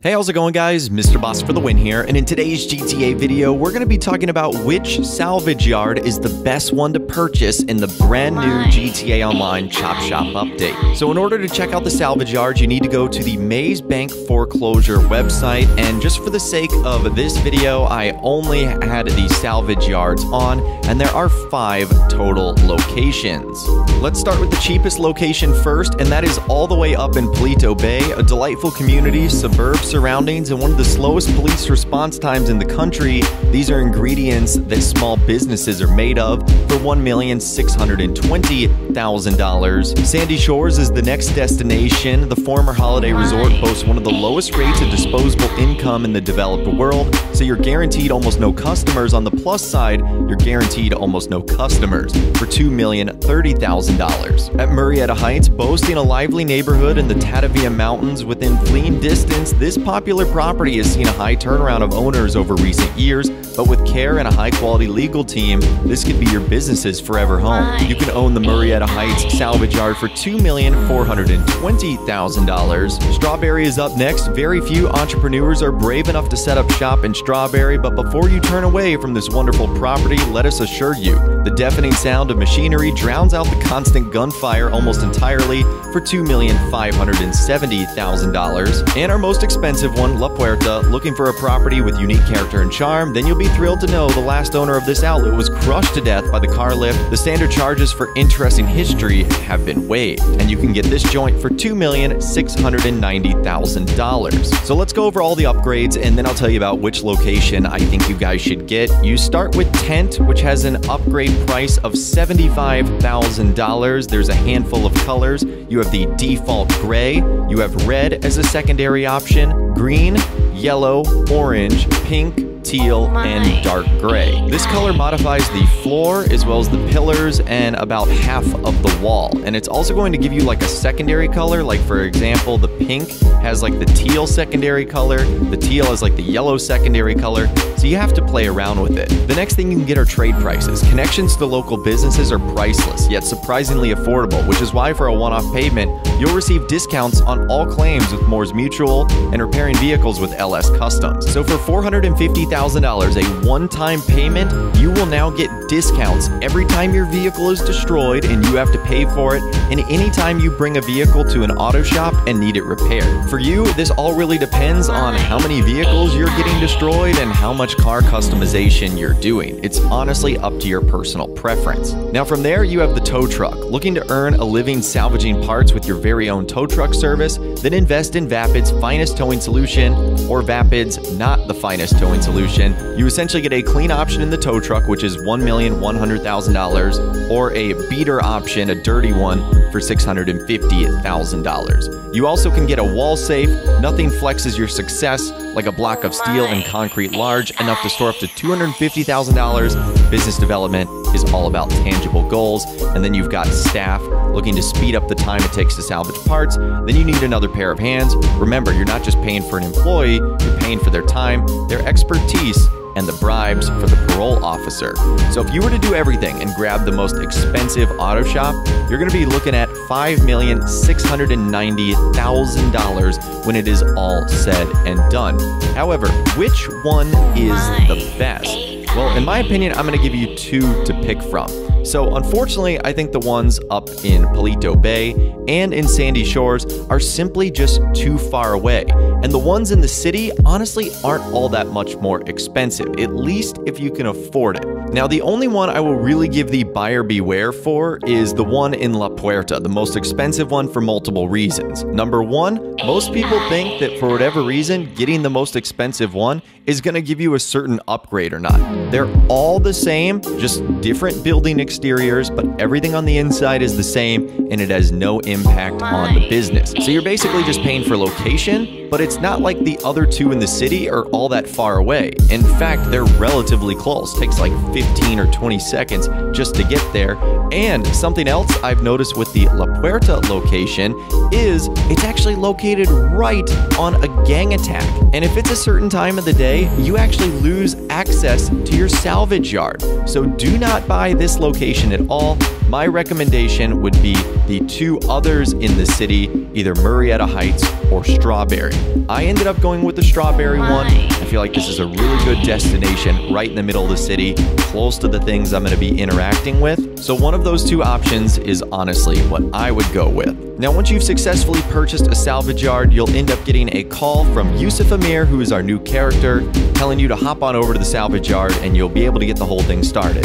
Hey, how's it going, guys? Mr. Boss for the win here, and in today's GTA video, we're going to be talking about which salvage yard is the best one to purchase in the brand new GTA Online Chop Shop update. So in order to check out the salvage yard, you need to go to the Maze Bank Foreclosure website, and just for the sake of this video, I only had the salvage yards on, and there are 5 total locations. Let's start with the cheapest location first, and that is all the way up in Paleto Bay, a delightful community, suburb surroundings, and one of the slowest police response times in the country. These are ingredients that small businesses are made of for $1,620,000. Sandy Shores is the next destination. The former Holiday Resort boasts one of the lowest rates of disposable income in the developed world, so you're guaranteed almost no customers. On the plus side, you're guaranteed almost no customers for $2,030,000. At Murrieta Heights, boasting a lively neighborhood in the Tadavia Mountains within fleeing distance, this popular property has seen a high turnaround of owners over recent years, but with care and a high-quality legal team, this could be your business's forever home. You can own the Murrieta Heights salvage yard for $2,420,000. Strawberry is up next. Very few entrepreneurs are brave enough to set up shop in Strawberry, but before you turn away from this wonderful property, let us assure you, the deafening sound of machinery drowns out the constant gunfire almost entirely for $2,570,000. And our most expensive one, La Puerta, looking for a property with unique character and charm, then you'll be thrilled to know the last owner of this outlet was crushed to death by the car lift. The standard charges for interesting history have been waived, and you can get this joint for $2,690,000. So let's go over all the upgrades, and then I'll tell you about which location I think you guys should get. You start with Tent, which has an upgrade price of $75,000. There's a handful of colors. You have the default gray, you have red as a secondary option, green, yellow, orange, pink, teal, and dark gray. This color modifies the floor as well as the pillars and about half of the wall. And it's also going to give you like a secondary color, like for example, the pink has like the teal secondary color, the teal is like the yellow secondary color, so you have to play around with it. The next thing you can get are trade prices. Connections to local businesses are priceless, yet surprisingly affordable, which is why for a one-off payment, you'll receive discounts on all claims with Moore's Mutual and repairing vehicles with LS Customs. So for $450,000, a one-time payment, you will now get discounts every time your vehicle is destroyed and you have to pay for it, and anytime you bring a vehicle to an auto shop and need it repaired. For you, this all really depends on how many vehicles you're getting destroyed and how much car customization you're doing. It's honestly up to your personal preference. Now from there, you have the tow truck. Looking to earn a living salvaging parts with your very own tow truck service? Then invest in Vapid's finest towing solution, or Vapid's not the finest towing solution. You essentially get a clean option in the tow truck, which is $1,100,000, or a beater option, a dirty one, for $650,000. You also can get a wall safe. Nothing flexes your success like a block of steel and concrete large enough to store up to $250,000. Business development is all about tangible goals. And then you've got staff looking to speed up the time it takes to salvage parts. Then you need another pair of hands. Remember, you're not just paying for an employee, you're paying for their time, their expertise, and the bribes for the parole officer. So if you were to do everything and grab the most expensive auto shop, you're going to be looking at $5,690,000 when it is all said and done. However, which one is the best? Well, in my opinion, I'm going to give you 2 to pick from. So unfortunately, I think the ones up in Paleto Bay and in Sandy Shores are simply just too far away. And the ones in the city honestly aren't all that much more expensive, at least if you can afford it. Now, the only one I will really give the buyer beware for is the one in La Puerta, the most expensive one for multiple reasons. Number one, most people think that for whatever reason, getting the most expensive one is going to give you a certain upgrade or not. They're all the same, just different building exteriors, but everything on the inside is the same, and it has no impact on the business. So you're basically just paying for location, but it's not like the other 2 in the city are all that far away. In fact, they're relatively close. It takes like 15 or 20 seconds just to get there. And something else I've noticed with the La Puerta location is it's actually located right on a gang attack. And if it's a certain time of the day, you actually lose access to your salvage yard. So do not buy this location at all. my recommendation would be the two others in the city, either Murrieta Heights or Strawberry. I ended up going with the Strawberry one. I feel like this is a really good destination right in the middle of the city, close to the things I'm going to be interacting with. So one of those two options is honestly what I would go with. Now, once you've successfully purchased a salvage yard, you'll end up getting a call from Yusuf Amir, who is our new character, telling you to hop on over to the salvage yard and you'll be able to get the whole thing started.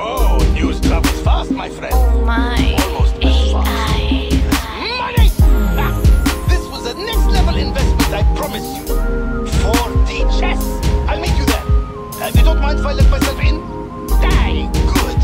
Oh, news travels fast, my friend. Oh my. Almost as fast. Money! Ah, this was a next level investment, I promise you. 4D chess. I'll meet you there. If you don't mind if I let myself in? Die. Good.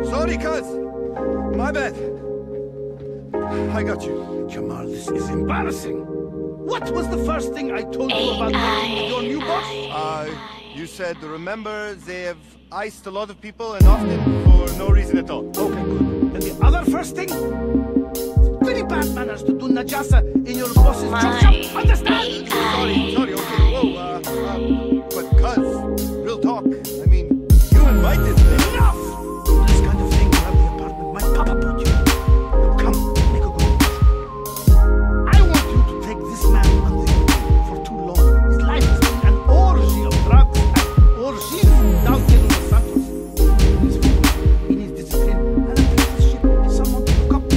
Sorry, cuz. My bad. I got you. Jamal, this is embarrassing. What was the first thing I told you about working with your new boss? You said, remember, they have iced a lot of people and often for no reason at all. Okay, good. And the other first thing? Very bad manners to do najasa in your boss's chop shop. Understand? Sorry, okay. Whoa, but cuz, real talk. I mean, you invited me. Enough! This kind of thing around the apartment, my papa put you. Now come, make a good decision. I want you to take this man under your wing for too long. His life has been an orgy of drugs and orgies down here in Los Santos. He needs discipline and apprenticeship, someone to look up to.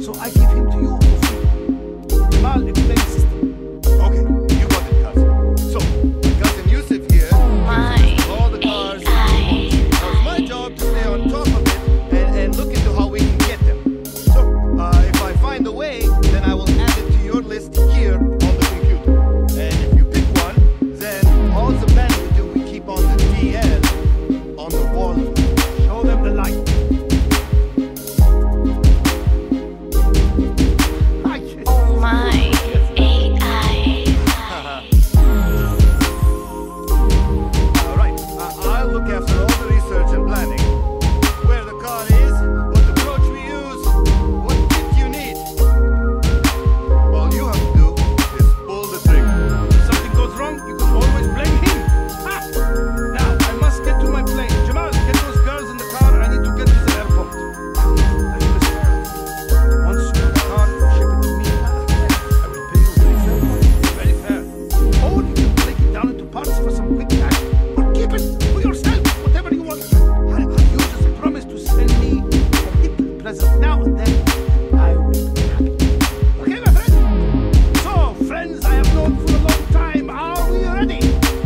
So I give him to you for free. Jamal, explain the system. alone for a long time. Are we ready?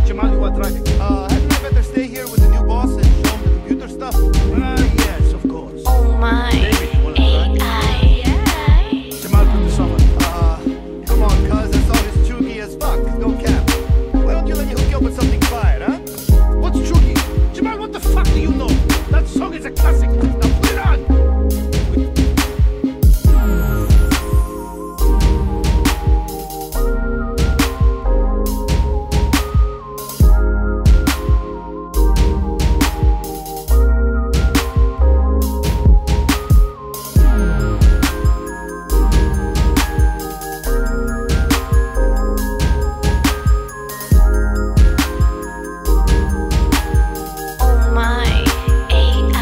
Jamal, you are driving. Hadn't I better stay here with the new boss and show him the computer stuff? Yes, of course. Oh my David, you wanna drive? AI. Jamal, put this on. Come on, cuz, that song is chuggy as fuck. No cap. Why don't you let me hook you up with something fire, huh? What's Chugi? Jamal, what the fuck do you know? That song is a classic. Now put it on. Oh my AI.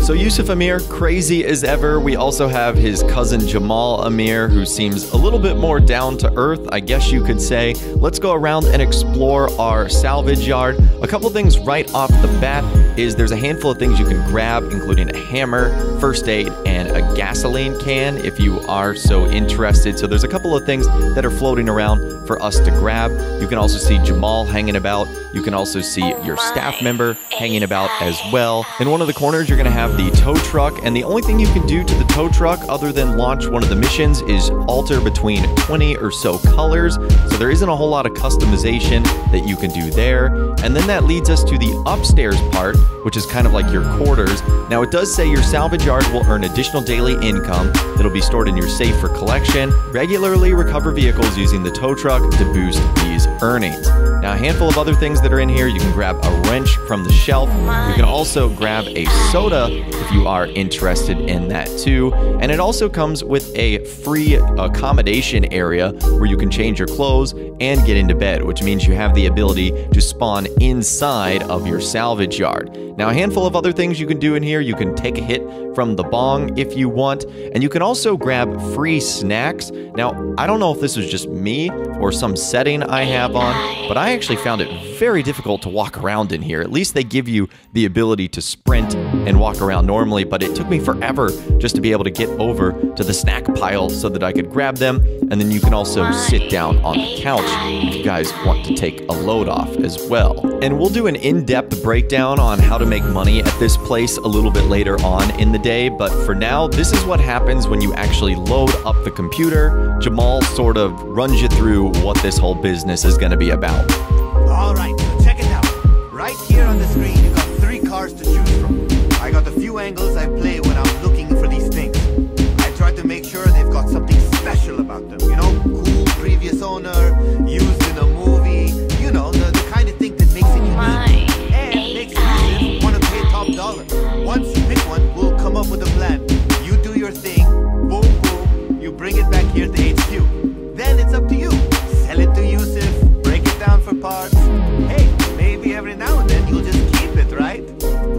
So Yusuf Amir, crazy as ever. We also have his cousin Jamal Amir, who seems a little bit more down to earth, I guess you could say. Let's go around and explore our salvage yard. A couple things right off the bat is there's a handful of things you can grab, including a hammer, first aid, and a gasoline can if you are so interested. So there's a couple of things that are floating around for us to grab. You can also see Jamal hanging about. You can also see your staff member hanging about as well. In one of the corners, you're going to have the tow truck, and the only thing you can do to the tow truck other than launch one of the missions is alter between 20 or so colors. So there isn't a whole lot of customization that you can do there. And then that leads us to the upstairs part, which is kind of like your quarters. Now it does say your salvage yard will earn additional daily income that'll be stored in your safe for collection. Regularly recover vehicles using the tow truck to boost these earnings. Now a handful of other things that are in here. You can grab a wrench from the shelf. You can also grab a soda if you are interested in that too. And it also comes with a free accommodation area where you can change your clothes and get into bed, which means you have the ability to spawn inside of your salvage yard. Now, a handful of other things you can do in here. You can take a hit from the bong if you want, and you can also grab free snacks. Now, I don't know if this is just me or some setting I have on, but I actually found it very difficult to walk around in here. At least they give you the ability to sprint and walk around normally, but it took me forever just to be able to get over to the snack pile so that I could grab them. And then you can also sit down on the couch if you guys want to take a load off as well. And we'll do an in-depth breakdown on how to make money at this place a little bit later on in the day, but for now, this is what happens when you actually load up the computer. Jamal sort of runs you through what this whole business is going to be about. Alright, so check it out. Right here on the screen, you got 3 cars to choose from. I got a few angles I play when I'm looking for these things. I try to make sure they've got something special about them. You know, cool previous owner, used in a movie. You know, the kind of thing that makes it unique. And makes you want to pay top dollar. Once you pick one, we'll come up with a plan. You do your thing, boom, boom, you bring it back here to HQ. Then it's up to you. Sell it to Yusuf, break it down for parts. Hey, maybe every now and then you'll just keep it, right?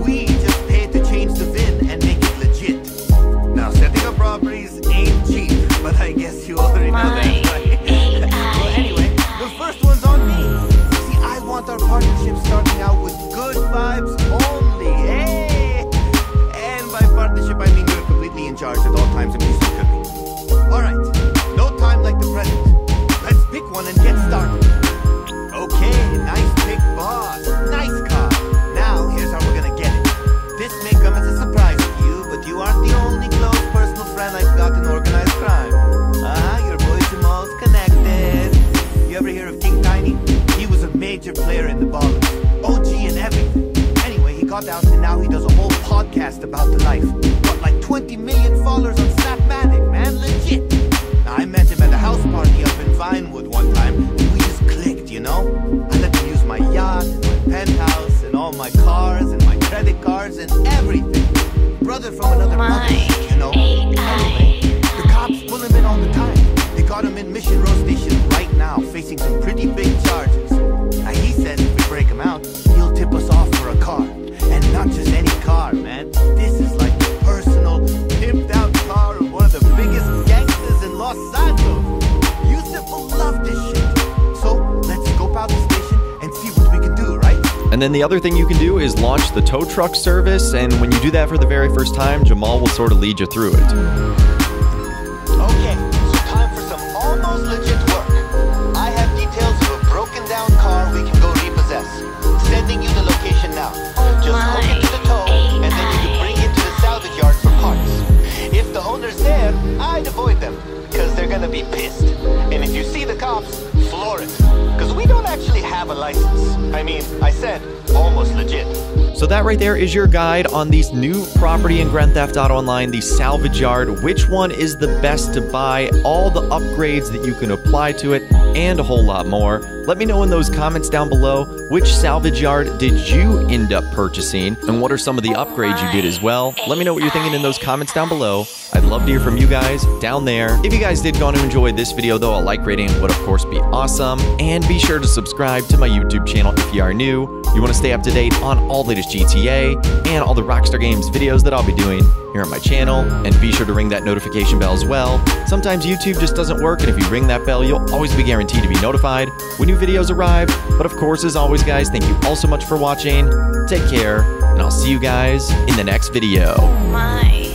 We just pay to change the VIN and make it legit. Now, setting up robberies ain't cheap, but I guess you already know that, right? Well, anyway, the first one's on me. See, I want our partnership starting out with good vibes only, hey! And by partnership, I mean you're completely in charge at all times and piece of cooking. Alright, no time like the present. Let's pick one and get started. Okay, nice pick, boss. Nice car. Now, here's how we're gonna get it. This may come as a surprise to you, but you aren't the only close personal friend I've got in organized crime. Your boy Jamal's connected. You ever hear of King Tiny? He was a major player in the Ballers. OG and everything. Anyway, he got out and now he does a whole podcast about the life. Got like 20 million followers on Snapmatic, man. Legit. Now, I met him at a house party up in Vinewood one time, and we just clicked, you know? I let him use my yacht, my penthouse, and all my cars, and my credit cards, and everything. Brother from another mothership, you know? Anyway, the cops pull him in all the time. They got him in Mission Row Station right now, facing some pretty big charges. Now, he says if we break him out, he'll tip us off for a car. And not just any car, man. This is like the personal, pimped-out car of one of the biggest gangsters in Los Santos. Yusuf will love this shit. So, let's scope out the station and see what we can do, right? And then the other thing you can do is launch the tow truck service, and when you do that for the very first time, Jamal will sort of lead you through it. Okay, so time be pissed. And if you see the cops, floor it. Because we don't actually have a license. I mean, I said almost legit. So that right there is your guide on these new property in Grand Theft Auto Online, the Salvage Yard. Which one is the best to buy, all the upgrades that you can apply to it, and a whole lot more. Let me know in those comments down below, which Salvage Yard did you end up purchasing, and what are some of the upgrades you did as well. Let me know what you're thinking in those comments down below. I'd love to hear from you guys down there. If you guys did go on to enjoy this video though, a like rating would of course be awesome. And be sure to subscribe to my YouTube channel if you are new. You want to stay up to date on all the latest GTA and all the Rockstar Games videos that I'll be doing here on my channel. And be sure to ring that notification bell as well. Sometimes YouTube just doesn't work, and if you ring that bell, you'll always be guaranteed to be notified when new videos arrive. But of course, as always guys, thank you all so much for watching. Take care, and I'll see you guys in the next video. My.